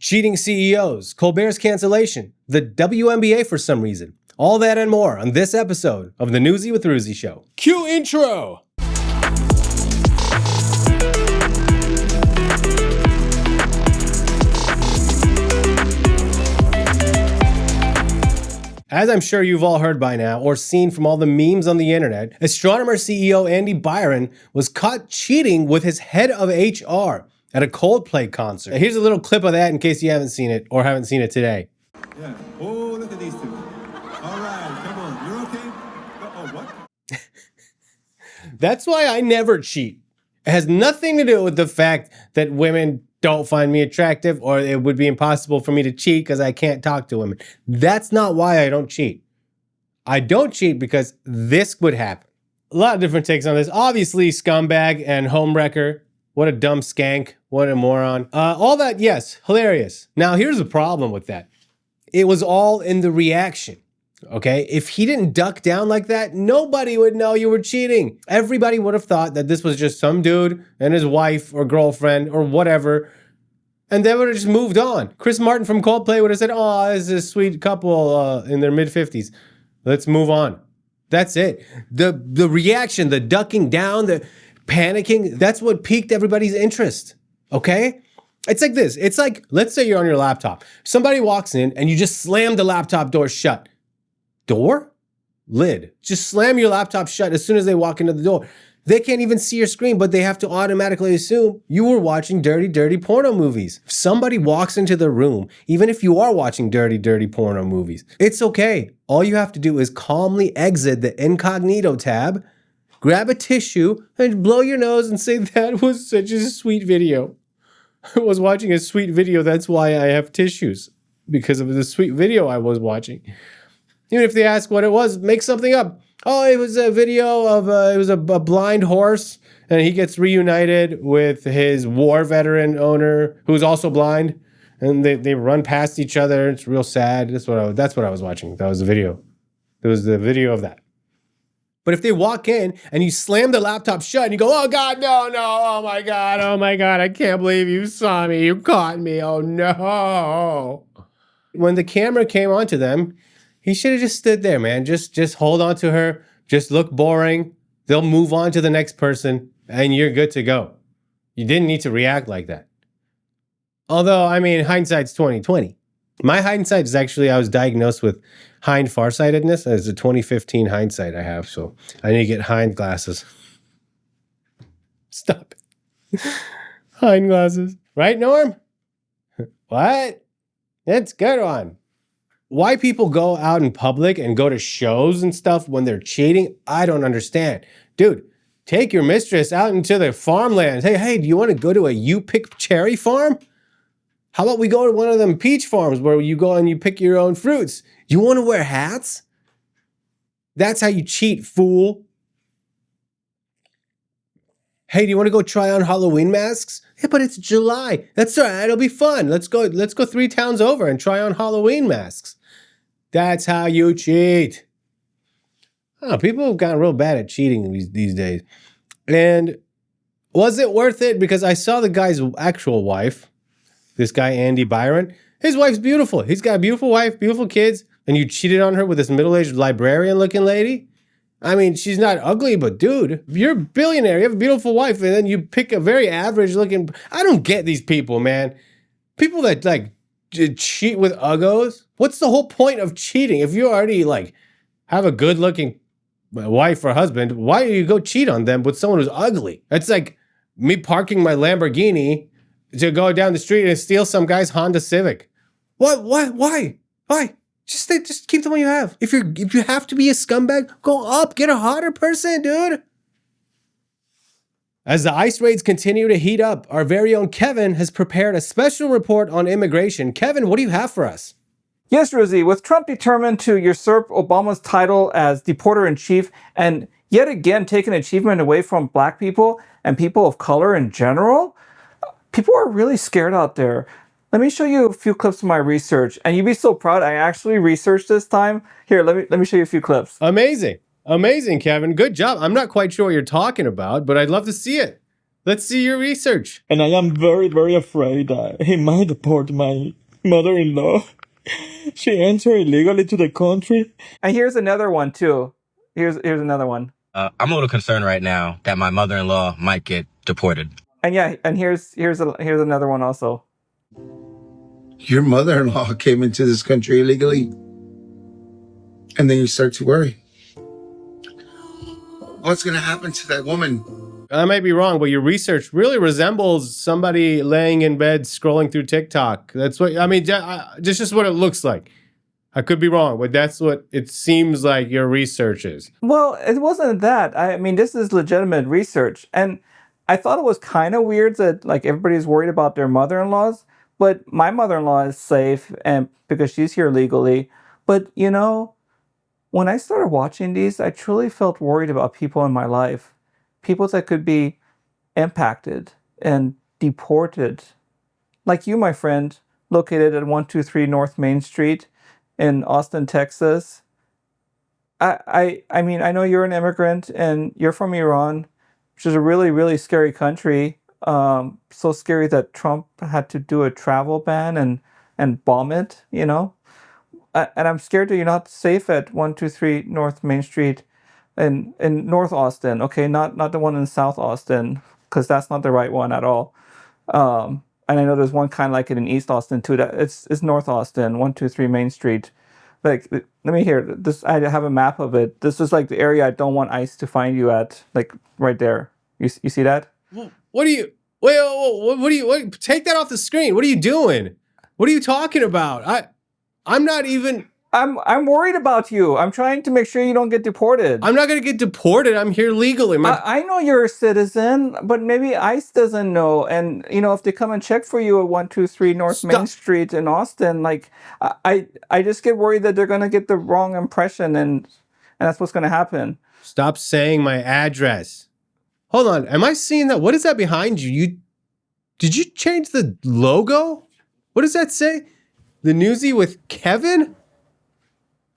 cheating CEOs, Colbert's cancellation, the WNBA for some reason. All that and more on this episode of the Newsy with Ruzy Show. Cue intro! As I'm sure you've all heard by now, or seen from all the memes on the internet, Astronomer CEO Andy Byron was caught cheating with his head of HR at a Coldplay concert. And here's a little clip of that in case you haven't seen it or haven't seen it today. Yeah. Oh, look at these two. All right, come on. You're okay? Oh, what? That's why I never cheat. It has nothing to do with the fact that women don't find me attractive or it would be impossible for me to cheat because I can't talk to women. That's not why I don't cheat. I don't cheat because this would happen. A lot of different takes on this. Obviously, scumbag and homewrecker. What a dumb skank. What a moron. All that, yes, hilarious. Now, here's the problem with that. It was all in the reaction. Okay, if he didn't duck down like that, nobody would know you were cheating. Everybody would have thought that this was just some dude and his wife or girlfriend or whatever, and they would have just moved on. Chris Martin from Coldplay would have said, oh, this is a sweet couple in their mid-50s. Let's move on. That's it. The reaction, the ducking down, the panicking, that's what piqued everybody's interest, okay? It's like this. It's like, let's say you're on your laptop. Somebody walks in and you just slam the laptop door shut. Door? Lid. Just slam your laptop shut as soon as they walk into the door. They can't even see your screen, but they have to automatically assume you were watching dirty, dirty porno movies. If somebody walks into the room, even if you are watching dirty, dirty porno movies, it's okay. All you have to do is calmly exit the incognito tab, grab a tissue, and blow your nose and say, that was such a sweet video. I was watching a sweet video. That's why I have tissues, because of the sweet video I was watching. Even if they ask what it was, make something up. Oh, it was a video of, it was a blind horse, and he gets reunited with his war veteran owner, who's also blind, and they run past each other. It's real sad. That's what I was watching. That was the video. It was the video of that. But if they walk in and you slam the laptop shut and you go, oh God, no, oh my God, I can't believe you saw me. You caught me. Oh no. When the camera came onto them, he should have just stood there, man. Just hold on to her. Just look boring. They'll move on to the next person and you're good to go. You didn't need to react like that. Although, I mean, hindsight's 20/20. My hindsight is actually, I was diagnosed with hind farsightedness. It's a 2015 hindsight I have, so I need to get hind glasses. Stop it. Hind glasses. Right, Norm? What? That's a good one. Why people go out in public and go to shows and stuff when they're cheating, I don't understand. Dude, take your mistress out into the farmland. Hey, do you want to go to a you pick cherry farm? How about we go to one of them peach farms where you go and you pick your own fruits? You want to wear hats? That's how you cheat, fool. Hey, do you want to go try on Halloween masks? Yeah, but it's July. That's all right. It'll be fun. Let's go 3 towns over and try on Halloween masks. That's how you cheat. Oh, people have gotten real bad at cheating these days. And was it worth it? Because I saw the guy's actual wife, this guy, Andy Byron. His wife's beautiful. He's got a beautiful wife, beautiful kids, and you cheated on her with this middle-aged librarian-looking lady? I mean, she's not ugly, but dude, you're a billionaire. You have a beautiful wife, and then you pick a very average-looking... I don't get these people, man. People that, like, cheat with uggos. What's the whole point of cheating? If you already, like, have a good-looking wife or husband, why do you go cheat on them with someone who's ugly? It's like me parking my Lamborghini to go down the street and steal some guy's Honda Civic. What? Why? Just keep the one you have. If you have to be a scumbag, go up, get a hotter person, dude. As the ICE raids continue to heat up, our very own Kevin has prepared a special report on immigration. Kevin, what do you have for us? Yes, Rosie, with Trump determined to usurp Obama's title as deporter-in-chief and yet again take an achievement away from black people and people of color in general, people are really scared out there. Let me show you a few clips of my research, and you'd be so proud. I actually researched this time. Here, let me show you a few clips. Amazing, Kevin. Good job. I'm not quite sure what you're talking about, but I'd love to see it. Let's see your research. And I am very, very afraid that he might deport my mother-in-law. She entered illegally to the country. And here's another one too. Here's another one. I'm a little concerned right now that my mother-in-law might get deported. And yeah, and here's another one also. Your mother-in-law came into this country illegally, and then you start to worry. What's going to happen to that woman? I might be wrong, but your research really resembles somebody laying in bed scrolling through TikTok. That's what I mean. That's just what it looks like. I could be wrong, but that's what it seems like your research is. Well, it wasn't that. I mean, this is legitimate research, and I thought it was kind of weird that like everybody's worried about their mother-in-laws, but my mother-in-law is safe, and because she's here legally. But you know, when I started watching these, I truly felt worried about people in my life, people that could be impacted and deported, like you, my friend, located at 123 North Main Street in Austin, Texas. I mean, I know you're an immigrant and you're from Iran, which is a really, really scary country. So scary that Trump had to do a travel ban and bomb it, you know? And I'm scared that you're not safe at 123 North Main Street in North Austin, okay? Not the one in South Austin, because that's not the right one at all. And I know there's one kind like it in East Austin too. That it's North Austin, 123 Main Street. Like, let me hear this. I have a map of it. This is like the area I don't want ICE to find you at, like right there. You see that? What are you? Wait, what are you? Take that off the screen. What are you doing? What are you talking about? I'm not even. I'm worried about you. I'm trying to make sure you don't get deported. I'm not gonna get deported. I'm here legally. I know you're a citizen, but maybe ICE doesn't know. And you know, if they come and check for you at 123 North Main Street in Austin, like I just get worried that they're gonna get the wrong impression, and that's what's gonna happen. Stop saying my address. Hold on. Am I seeing that? What is that behind you? Did you change the logo? What does that say? The Newsy with Kevin?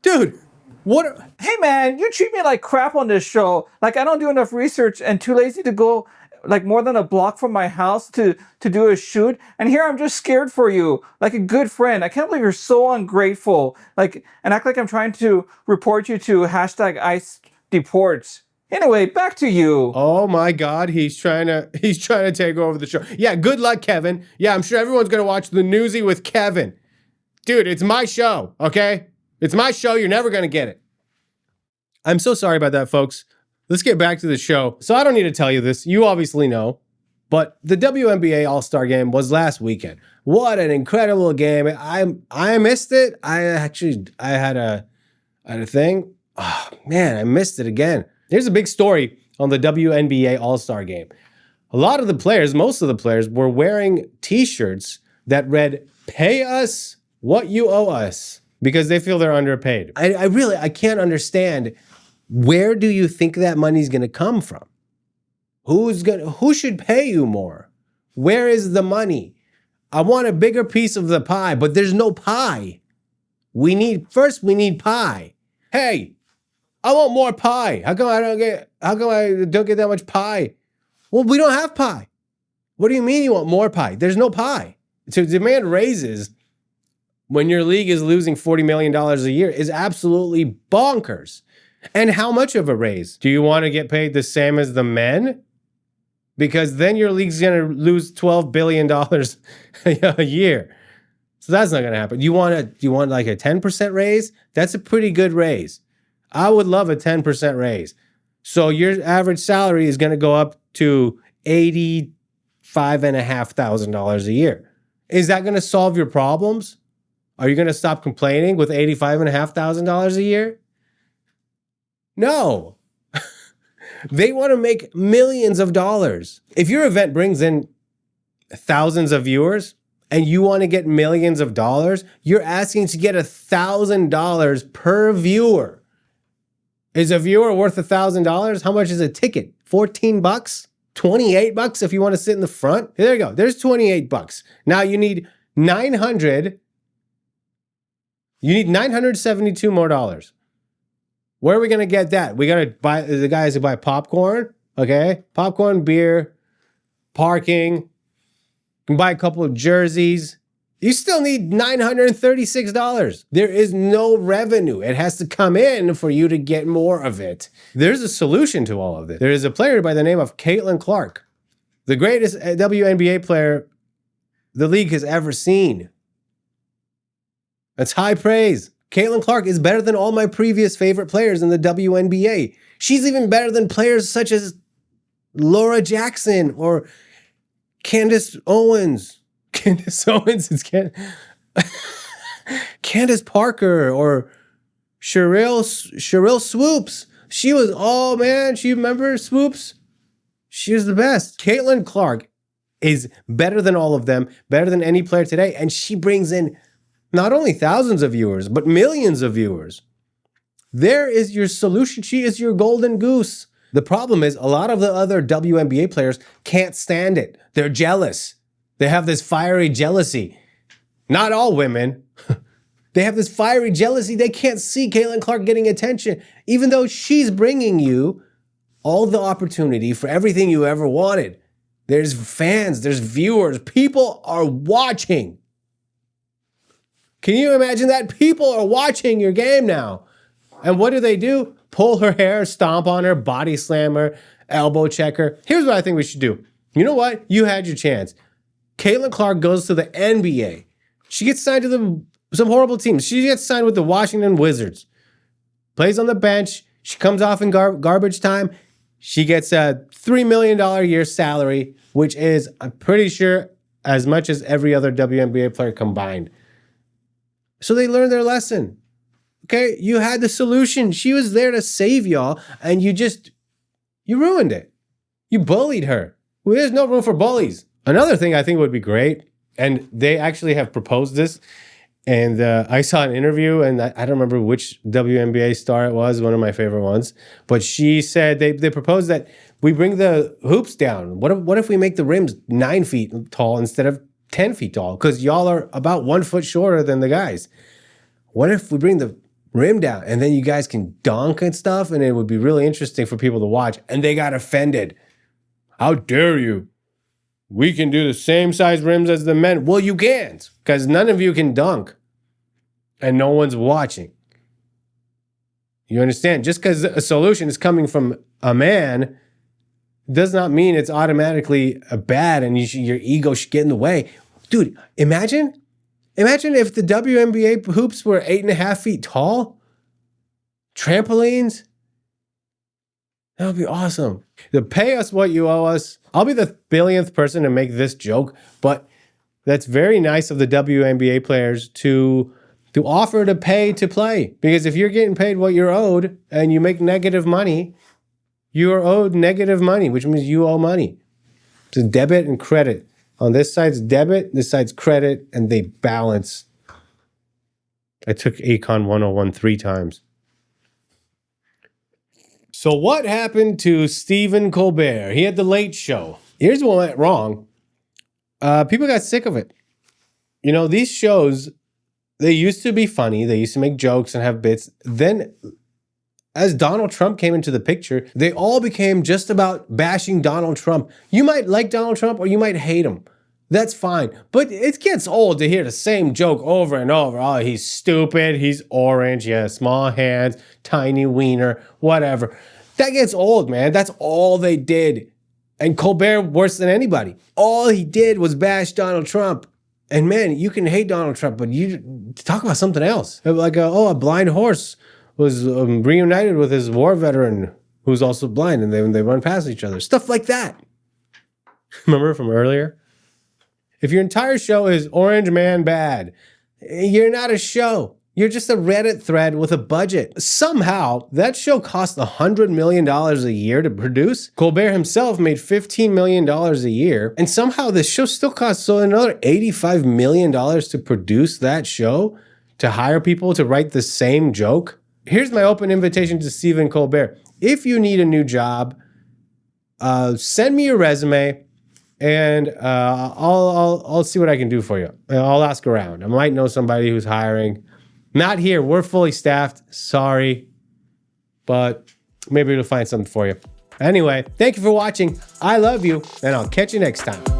Dude, what? Hey man, you treat me like crap on this show. Like I don't do enough research and too lazy to go like more than a block from my house to do a shoot. And here I'm just scared for you, like a good friend. I can't believe you're so ungrateful. Like, and act like I'm trying to report you to #ICE deports. Anyway, back to you. Oh my God, he's trying to take over the show. Yeah, good luck, Kevin. Yeah, I'm sure everyone's gonna watch the Newsy with Kevin. Dude, it's my show, okay? It's my show. You're never going to get it. I'm so sorry about that, folks. Let's get back to the show. So I don't need to tell you this. You obviously know. But the WNBA All-Star game was last weekend. What an incredible game. I missed it. I had a thing. Oh, man, I missed it again. Here's a big story on the WNBA All-Star game. A lot of the players, most of the players, were wearing t-shirts that read, "Pay us what you owe us," because they feel they're underpaid. I can't understand, where do you think that money's gonna come from? Who should pay you more? Where is the money? I want a bigger piece of the pie, but there's no pie. We need pie. Hey, I want more pie. How come I don't get that much pie? Well, we don't have pie. What do you mean you want more pie? There's no pie. To demand raises when your league is losing $40 million a year is absolutely bonkers. And how much of a raise? Do you want to get paid the same as the men? Because then your league's going to lose $12 billion a year. So that's not going to happen. Do you want like a 10% raise? That's a pretty good raise. I would love a 10% raise. So your average salary is going to go up to $85,500 a year. Is that going to solve your problems? Are you going to stop complaining with $85,500 a year? No. They want to make millions of dollars. If your event brings in thousands of viewers and you want to get millions of dollars, you're asking to get $1,000 per viewer. Is a viewer worth $1,000? How much is a ticket? $14? $28 if you want to sit in the front? There you go. There's $28. Now you need $972 more dollars. Where are we going to get that? We got to buy the guys who buy popcorn, okay? Popcorn, beer, parking, you can buy a couple of jerseys. You still need $936. There is no revenue. It has to come in for you to get more of it. There's a solution to all of this. There is a player by the name of Caitlin Clark, the greatest WNBA player the league has ever seen. That's high praise. Caitlin Clark is better than all my previous favorite players in the WNBA. She's even better than players such as Laura Jackson or Candace Owens. Candace Owens is Candace Parker or Cheryl Swoops. She was, oh man, she remember Swoops? She was the best. Caitlin Clark is better than all of them, better than any player today, and she brings in not only thousands of viewers, but millions of viewers. There is your solution. She is your golden goose. The problem is a lot of the other WNBA players can't stand it. They're jealous. They have this fiery jealousy. Not all women. They have this fiery jealousy. They can't see Caitlin Clark getting attention, even though she's bringing you all the opportunity for everything you ever wanted. There's fans, there's viewers, people are watching. Can you imagine that? People are watching your game now. And what do? Pull her hair, stomp on her, body slam her, elbow check her. Here's what I think we should do. You know what? You had your chance. Caitlin Clark goes to the NBA. She gets signed to some horrible teams. She gets signed with the Washington Wizards. Plays on the bench. She comes off in garbage time. She gets a $3 million a year salary, which is, I'm pretty sure, as much as every other WNBA player combined. So they learned their lesson. Okay, you had the solution. She was there to save y'all, and you ruined it. You bullied her. Well, there's no room for bullies. Another thing I think would be great, and they actually have proposed this, and I saw an interview, and I don't remember which WNBA star it was, one of my favorite ones, but she said they proposed that we bring the hoops down. What if we make the rims 9 feet tall instead of 10 feet tall? Because y'all are about 1 foot shorter than the guys. What if we bring the rim down and then you guys can dunk and stuff, and it would be really interesting for people to watch? And they got offended. How dare you? We can do the same size rims as the men. Well, you can't, because none of you can dunk and no one's watching. You understand? Just because a solution is coming from a man does not mean it's automatically bad and your ego should get in the way. Dude, imagine if the WNBA hoops were 8.5 feet tall. Trampolines. That would be awesome. To pay us what you owe us. I'll be the billionth person to make this joke, but that's very nice of the WNBA players to offer to pay to play. Because if you're getting paid what you're owed and you make negative money, you are owed negative money, which means you owe money. It's debit and credit. On this side's debit, this side's credit, and they balance. I took Econ 101 3 times. So what happened to Stephen Colbert? He had the Late Show. Here's what went wrong. People got sick of it. You know, these shows, they used to be funny. They used to make jokes and have bits. Then, as Donald Trump came into the picture, they all became just about bashing Donald Trump. You might like Donald Trump or you might hate him. That's fine. But it gets old to hear the same joke over and over. Oh, he's stupid. He's orange. He has small hands, tiny wiener, whatever. That gets old, man. That's all they did. And Colbert, worse than anybody. All he did was bash Donald Trump. And man, you can hate Donald Trump, but you talk about something else. Like, a blind horse was reunited with his war veteran who's also blind, and they run past each other. Stuff like that. Remember from earlier? If your entire show is Orange Man Bad, you're not a show. You're just a Reddit thread with a budget. Somehow, that show cost $100 million a year to produce. Colbert himself made $15 million a year. And somehow this show still costs another $85 million to produce that show, to hire people to write the same joke. Here's my open invitation to Stephen Colbert. If you need a new job, send me your resume. And I'll see what I can do for you. I'll ask around. I might know somebody who's hiring. Not here. We're fully staffed. Sorry. But maybe we'll find something for you. Anyway, thank you for watching. I love you, and I'll catch you next time.